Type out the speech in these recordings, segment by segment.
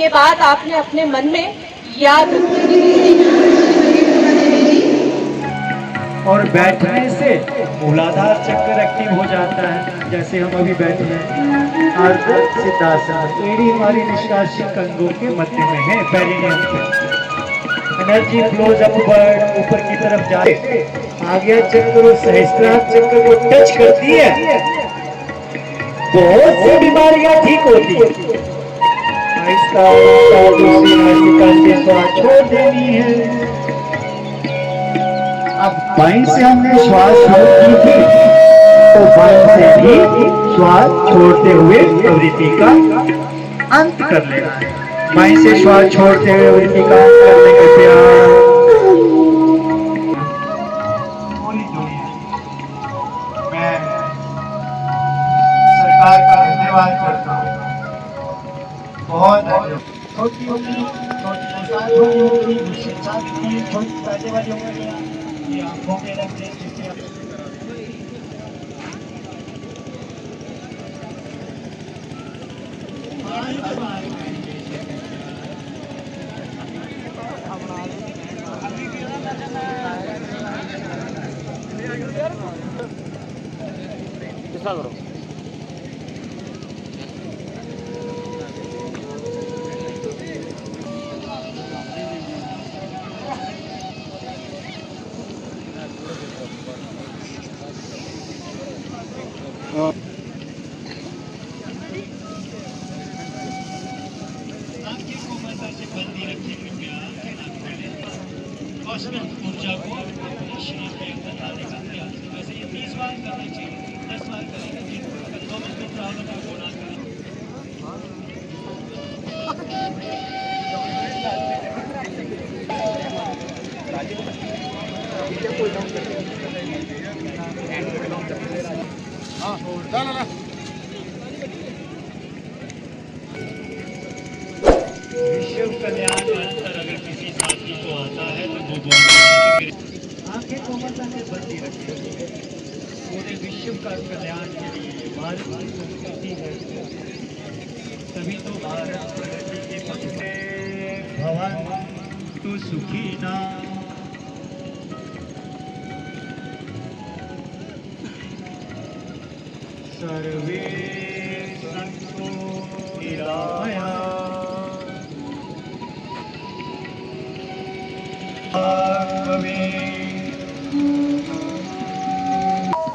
ये बात आपने अपने मन में याद रखी। और बैठने से मूलाधार चक्र एक्टिव हो जाता है, जैसे हम अभी बैठे हैं अर्ध सिद्धासन। एड़ी हमारी निष्कासित अंगों के मध्य में है, पेरिनियम पे। एनर्जी फ्लोज अपवर्ड, ऊपर की तरफ जाए। आगे चक्र सहस्त्रार चक्र को टच करती है, बहुत सी बीमारियां ठीक होती है। आहिस्ता आहिस्ता दूसरी नासिका से श्वास छोड़ देनी है। अब बाएं से हमने श्वास शुरू की थी, तो बाएं से भी श्वास छोड़ते हुए आवृत्ति का अंत कर लेना है। बाएं से श्वास छोड़ते हुए आवृत्ति का अंत करने का प्रयास। पूरी दुनिया मैं सरकार का धन्यवाद करता हूँ, बहुत धन्यवाद। छोटी होगी, छोटी साथ होगी, उससे साथ होगी, छोटी पैसे वाली होगी, ये आंखों के रखते हैं। करो ऊर्जा को शरीर में बताने का प्रयास। वैसे ये 30 बार करना चाहिए, 10 बार करेंगे, 2 मिनट प्रॉब्लम को होना करें। विश्व कल्याण मंत्र अगर किसी साथी को आता है तो वो बोलते हैं आंखें कोमलता से बंदी रखिए, पूरे विश्व का कल्याण के लिए। भारत की संस्कृति है, तभी तो भारत प्रगति के पथ में। भवन तु सुखी ना, सर्वे संतो निरामया।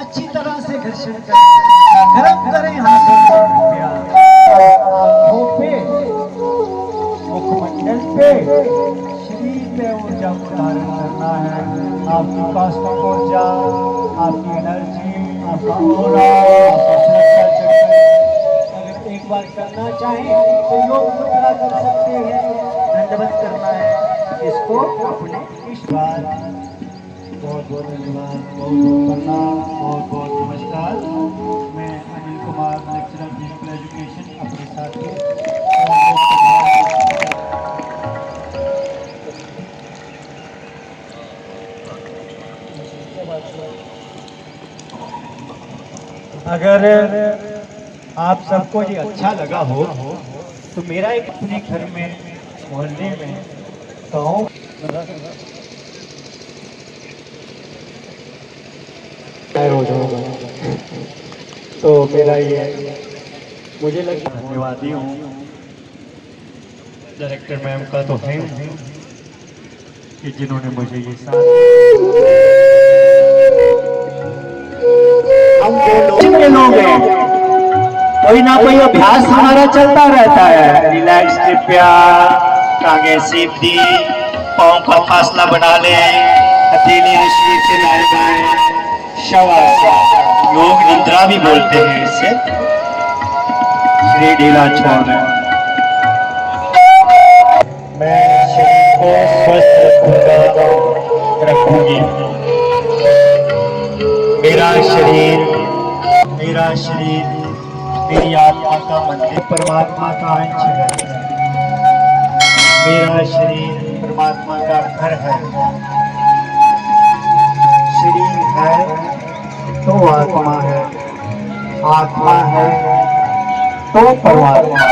अच्छी तरह से घर्षण करें, गर्म करें हाथों को, आंखों पे, मुखमंडल पे, शरीर पे ऊर्जा को धारण करना है। आपकी कॉस्मिक ऊर्जा, आपकी एनर्जी, आपका ऑरा, आपका सुरक्षा चक्र। अगर एक बार करना चाहें तो योग मुद्रा कर सकते हैं, दंडवत करना है इसको अपने इस बार। बहुत बहुत धन्यवाद, बहुत बहुत प्रणाम, बहुत बहुत नमस्कार। मैं Anil Kumar, lecturer physical education, अपने साथी अगर आप सबको ये अच्छा लगा हो तो मेरा एक अपने घर में, मोहल्ले में, गाँव हो जाऊंगा, तो मेरा ये मुझे लगा। धन्यवादी हूँ डायरेक्टर मैम का तो है कि जिन्होंने मुझे ये साथ। हम लोग हैं, कोई ना कोई अभ्यास हमारा चलता रहता है। रिलैक्स कृपया, टांगे सीधी, पाँव का फासला बना लें, हथेली शरीर के लगाएं। शवासन, योग निद्रा भी बोलते हैं इसे। शरीर ढीला छोड़ें। मैं शरीर को स्वस्थ रखूंगी। मेरा शरीर मेरी आत्मा का मंदिर, परमात्मा का अंश है। मेरा शरीर परमात्मा का घर है। शरीर है तो आत्मा है, आत्मा है तो परमात्मा है।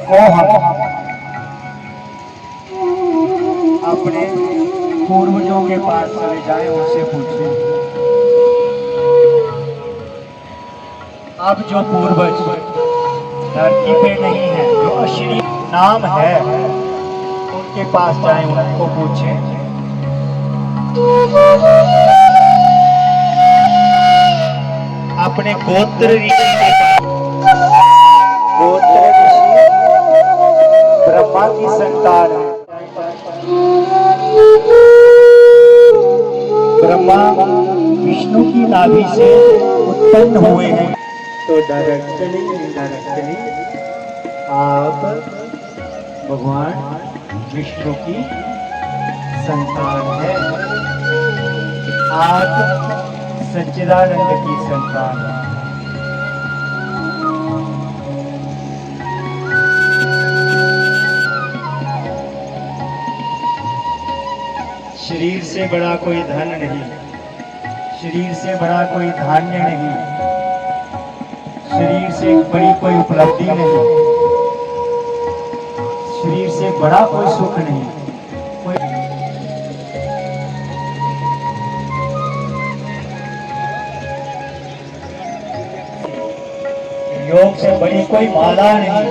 को हम अपने पूर्वजों के पास चले जाएं, उनसे पूछें। अब जो पूर्वज धरती पे नहीं है, जो असली नाम है, उनके पास जाएं, उनको पूछें। अपने गोत्र ऋषि के पास, गोत्र ऋषि ब्रह्मा की संतान है। ब्रह्मा विष्णु की नाभि से उत्पन्न हुए हैं, तो डायरेक्टली इनडायरेक्टली आप भगवान विष्णु की संतान है, आप सच्चिदानंद की संतान है। शरीर से बड़ा कोई धन नहीं, शरीर से बड़ा कोई धान्य नहीं, शरीर से बड़ी कोई उपलब्धि नहीं, शरीर से बड़ा कोई सुख नहीं। योग से बड़ी कोई माला नहीं,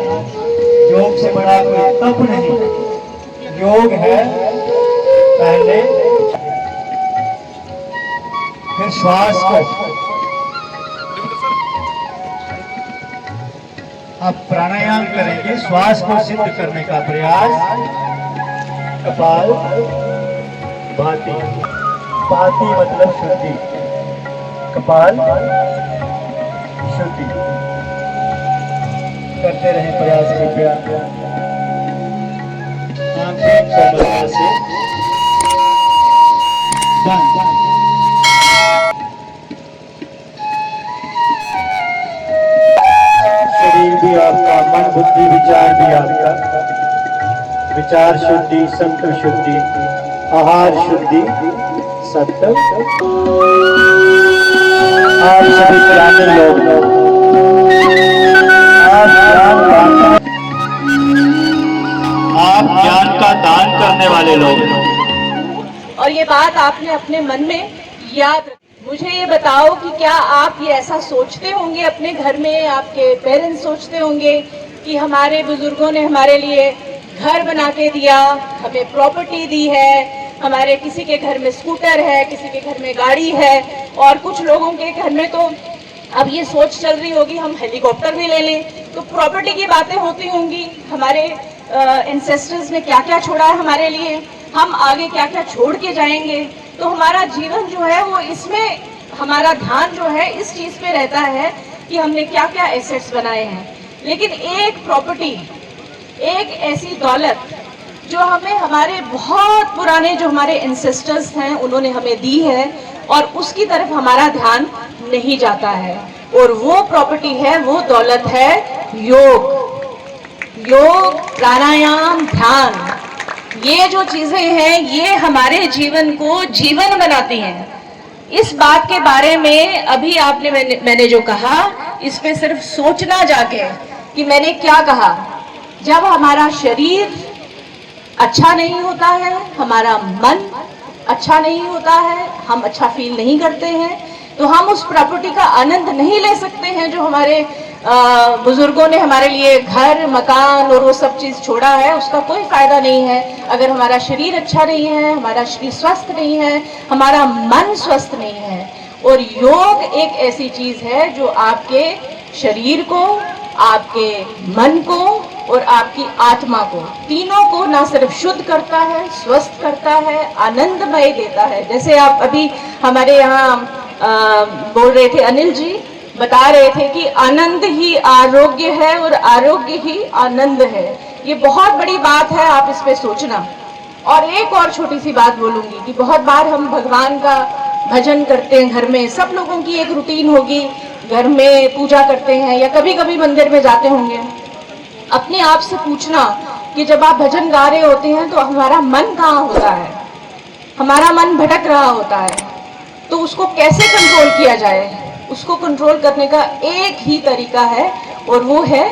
योग से बड़ा कोई तप नहीं। योग है पहले, फिर श्वास को, अब प्राणायाम करेंगे श्वास को सिद्ध करने का प्रयास। कपाल भाती, भाती मतलब शुद्धि, कपाल शुद्धि करते रहे प्रयास कृपया। आंखें कोमलता से बंद। शरीर भी आपका, मन बुद्धि विचार भी आपका, विचार शुद्धि, संत शुद्धि, आहार शुद्धि, सत्य। आप सभी ज्ञानी लोग, आप ज्ञान का दान करने वाले लोग। और ये बात आपने अपने मन में याद रखी। मुझे ये बताओ कि क्या आप ये ऐसा सोचते होंगे अपने घर में, आपके पेरेंट्स सोचते होंगे कि हमारे बुजुर्गों ने हमारे लिए घर बना के दिया, हमें प्रॉपर्टी दी है, हमारे किसी के घर में स्कूटर है, किसी के घर में गाड़ी है, और कुछ लोगों के घर में तो अब ये सोच चल रही होगी हम हेलीकॉप्टर भी ले लें। तो प्रॉपर्टी की बातें होती होंगी, हमारे एंसेस्टर्स ने क्या क्या छोड़ा है हमारे लिए, हम आगे क्या क्या छोड़ के जाएंगे। तो हमारा जीवन जो है वो इसमें, हमारा ध्यान जो है इस चीज पे रहता है कि हमने क्या क्या एसेट्स बनाए हैं। लेकिन एक प्रॉपर्टी, एक ऐसी दौलत जो हमें हमारे बहुत पुराने जो हमारे एंसेस्टर्स हैं उन्होंने हमें दी है, और उसकी तरफ हमारा ध्यान नहीं जाता है, और वो प्रॉपर्टी है, वो दौलत है योग। योग, प्राणायाम, ध्यान, ये जो चीजें हैं ये हमारे जीवन को जीवन बनाती हैं। इस बात के बारे में अभी आपने मैंने जो कहा, इस पे सिर्फ सोचना जाके कि मैंने क्या कहा। जब हमारा शरीर अच्छा नहीं होता है, हमारा मन अच्छा नहीं होता है, हम अच्छा फील नहीं करते हैं, तो हम उस प्रॉपर्टी का आनंद नहीं ले सकते हैं जो हमारे बुजुर्गों ने हमारे लिए घर, मकान और वो सब चीज छोड़ा है। उसका कोई फायदा नहीं है अगर हमारा शरीर अच्छा नहीं है, हमारा शरीर स्वस्थ नहीं है, हमारा मन स्वस्थ नहीं है। और योग एक ऐसी चीज है जो आपके शरीर को, आपके मन को और आपकी आत्मा को, तीनों को ना सिर्फ शुद्ध करता है, स्वस्थ करता है, आनंदमय देता है। जैसे आप अभी हमारे यहाँ बोल रहे थे, अनिल जी बता रहे थे कि आनंद ही आरोग्य है और आरोग्य ही आनंद है। ये बहुत बड़ी बात है, आप इस पे सोचना। और एक और छोटी सी बात बोलूंगी कि बहुत बार हम भगवान का भजन करते हैं घर में, सब लोगों की एक रूटीन होगी, घर में पूजा करते हैं या कभी कभी मंदिर में जाते होंगे। अपने आप से पूछना कि जब आप भजन गा रहे होते हैं तो हमारा मन कहाँ होता है, हमारा मन भटक रहा होता है, तो उसको कैसे कंट्रोल किया जाए। उसको कंट्रोल करने का एक ही तरीका है और वो है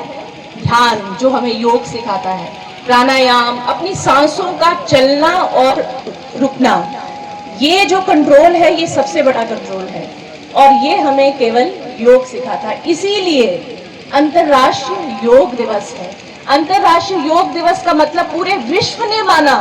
ध्यान जो हमें योग सिखाता है, प्राणायाम, अपनी सांसों का चलना और रुकना, ये जो कंट्रोल है ये सबसे बड़ा कंट्रोल है और ये हमें केवल योग सिखाता है। इसीलिए अंतर्राष्ट्रीय योग दिवस है। अंतर्राष्ट्रीय योग दिवस का मतलब पूरे विश्व ने माना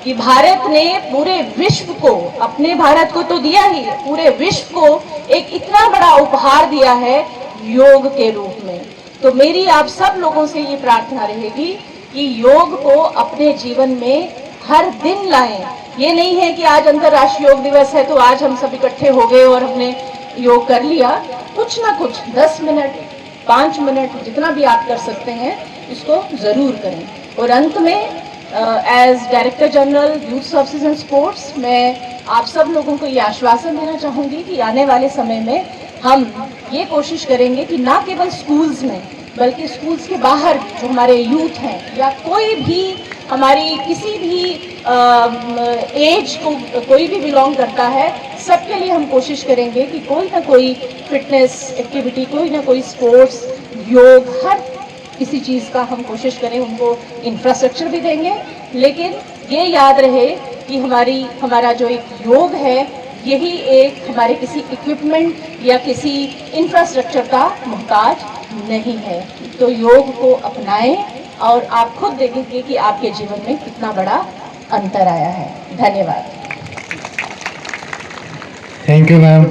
कि भारत ने पूरे विश्व को, अपने भारत को तो दिया ही, पूरे विश्व को एक इतना बड़ा उपहार दिया है योग के रूप में। तो मेरी आप सब लोगों से ये प्रार्थना रहेगी कि योग को अपने जीवन में हर दिन लाएं। ये नहीं है कि आज अंतर्राष्ट्रीय योग दिवस है तो आज हम सब इकट्ठे हो गए और हमने योग कर लिया। कुछ ना कुछ 10 मिनट, 5 मिनट, जितना भी आप कर सकते हैं इसको जरूर करें। और अंत में as director general youth services and sports, मैं आप सब लोगों को ये आश्वासन देना चाहूँगी कि आने वाले समय में हम ये कोशिश करेंगे कि ना केवल स्कूल्स में बल्कि स्कूल्स के बाहर जो हमारे यूथ हैं या कोई भी हमारी किसी भी एज को कोई भी बिलोंग करता है, सबके लिए हम कोशिश करेंगे कि कोई ना कोई फिटनेस एक्टिविटी, कोई ना कोई स्पोर्ट्स, योग, हर किसी चीज़ का हम कोशिश करें। उनको इंफ्रास्ट्रक्चर भी देंगे, लेकिन ये याद रहे कि हमारा जो एक योग है यही एक हमारे किसी इक्विपमेंट या किसी इंफ्रास्ट्रक्चर का मोहताज नहीं है। तो योग को अपनाएं और आप खुद देखेंगे कि आपके जीवन में कितना बड़ा अंतर आया है। धन्यवाद। Thank you ma'am.